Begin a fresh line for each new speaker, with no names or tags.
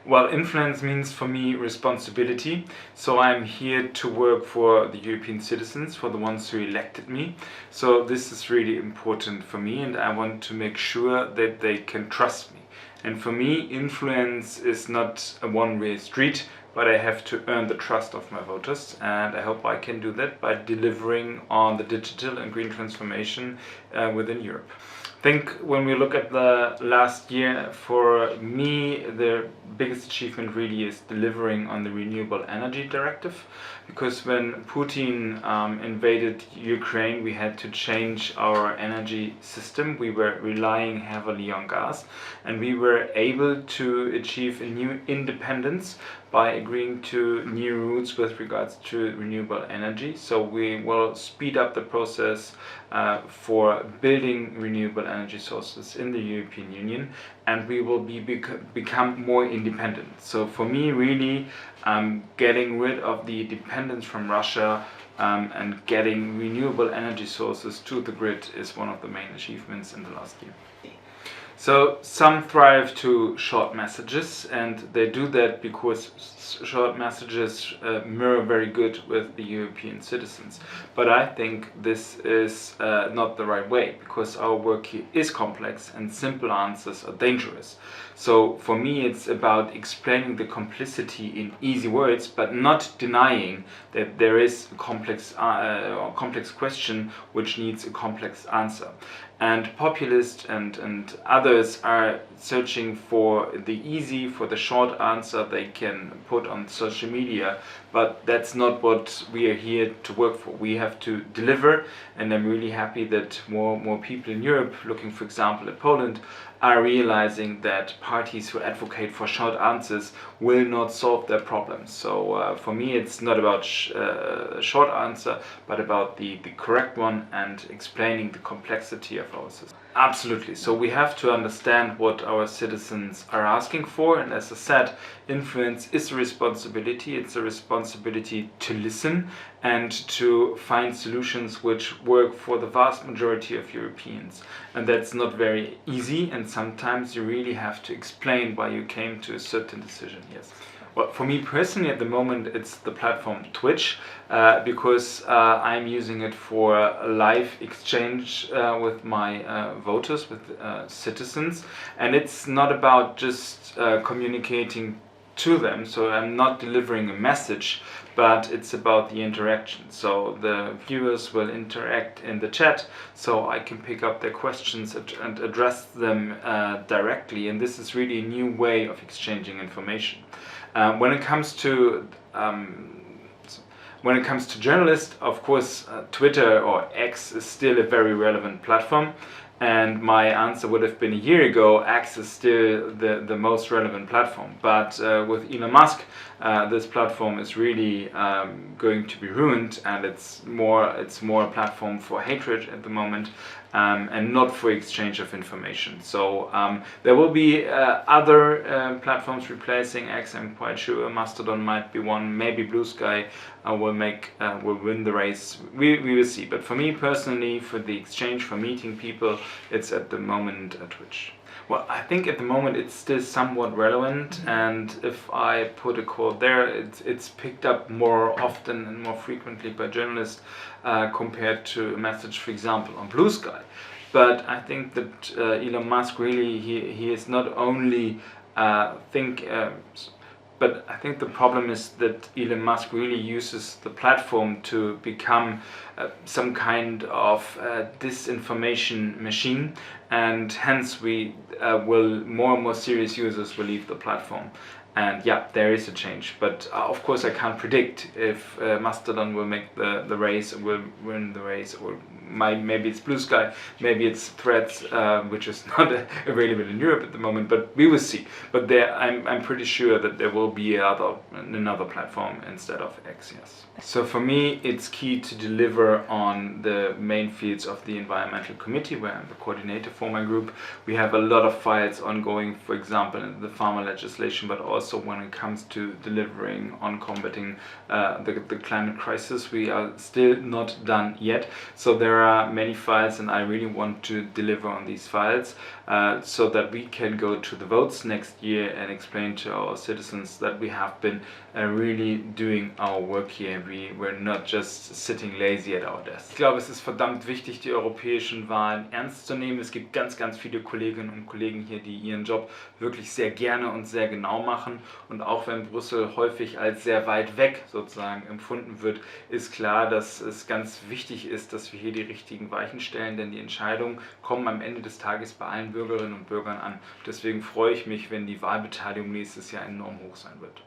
Well, influence means for me responsibility. So I'm here to work for the European citizens, for the ones who elected me. So this is really important for me, and I want to make sure that they can trust me. And for me, influence is not a one-way street, but I have to earn the trust of my voters, and I hope I can do that by delivering on the digital and green transformation within Europe. I think when we look at the last year, for me the biggest achievement really is delivering on the Renewable Energy Directive, because when Putin invaded Ukraine, we had to change our energy system. We were relying heavily on gas, and we were able to achieve a new independence by agreeing to new rules with regards to renewable energy. So we will speed up the process for building renewable energy sources in the European Union, and we will become more independent. So for me, really, getting rid of the dependence from Russia and getting renewable energy sources to the grid is one of the main achievements in the last year. So some thrive to short messages, and they do that because short messages mirror very good with the European citizens. But I think this is not the right way, because our work here is complex and simple answers are dangerous. So for me, it's about explaining the complexity in easy words, but not denying that there is a complex question which needs a complex answer. And populists and others are searching for the easy, for the short answer they can put on social media, but that's not what we are here to work for. We have to deliver, and I'm really happy that more people in Europe, looking for example at Poland, are realizing that parties who advocate for short answers will not solve their problems. So for me, it's not about a short answer, but about the correct one and explaining the complexity of our system. Absolutely. So we have to understand what our citizens are asking for, and as I said, influence is a responsibility. It's a responsibility to listen and to find solutions which work for the vast majority of Europeans. And that's not very easy, and sometimes you really have to explain why you came to a certain decision. Yes. Well, for me personally, at the moment, it's the platform Twitch, because I'm using it for a live exchange with my voters, with citizens, and it's not about just communicating to them. So I'm not delivering a message, but it's about the interaction. So the viewers will interact in the chat, so I can pick up their questions and address them directly, and this is really a new way of exchanging information. When it comes to journalists, of course, Twitter or X is still a very relevant platform. And my answer would have been a year ago, X is still the most relevant platform. But with Elon Musk, this platform is really going to be ruined, and it's more a platform for hatred at the moment, and not for exchange of information. So there will be other platforms replacing X. I'm quite sure Mastodon might be one. Maybe Blue Sky will win the race. We will see. But for me personally, for the exchange, for meeting people, it's at the moment Twitch. Well, I think at the moment it's still somewhat relevant, and if I put a quote there, it's picked up more often and more frequently by journalists compared to a message, for example, on Blue Sky. But I think that Elon Musk really, he is not only but I think the problem is that Elon Musk really uses the platform to become some kind of disinformation machine, and hence we more and more serious users will leave the platform. And yeah, there is a change, but of course I can't predict if Mastodon will make the race, or will win the race, or maybe it's Blue Sky, maybe it's Threads, which is not available in Europe at the moment, but we will see. But I'm pretty sure that there will be another platform instead of X, yes. So for me, it's key to deliver on the main fields of the Environmental Committee, where I'm the coordinator for my group. We have a lot of files ongoing, for example, in the pharma legislation, but also when it comes to delivering on combating the climate crisis. We are still not done yet. So there there are many files and I really want to deliver on these files so that we can go to the votes next year and explain to our citizens that we have been really doing our work here. We were not just sitting lazy at our desk. Ich glaube, es ist verdammt wichtig, die europäischen Wahlen ernst zu nehmen. Es gibt ganz viele Kolleginnen und Kollegen hier, die ihren Job wirklich sehr gerne und sehr genau machen. Und auch wenn Brüssel häufig als sehr weit weg sozusagen empfunden wird, ist klar, dass es ganz wichtig ist, dass wir hier die richtigen Weichen stellen, denn die Entscheidungen kommen am Ende des Tages bei allen Bürgerinnen und Bürgern an. Deswegen freue ich mich, wenn die Wahlbeteiligung nächstes Jahr enorm hoch sein wird.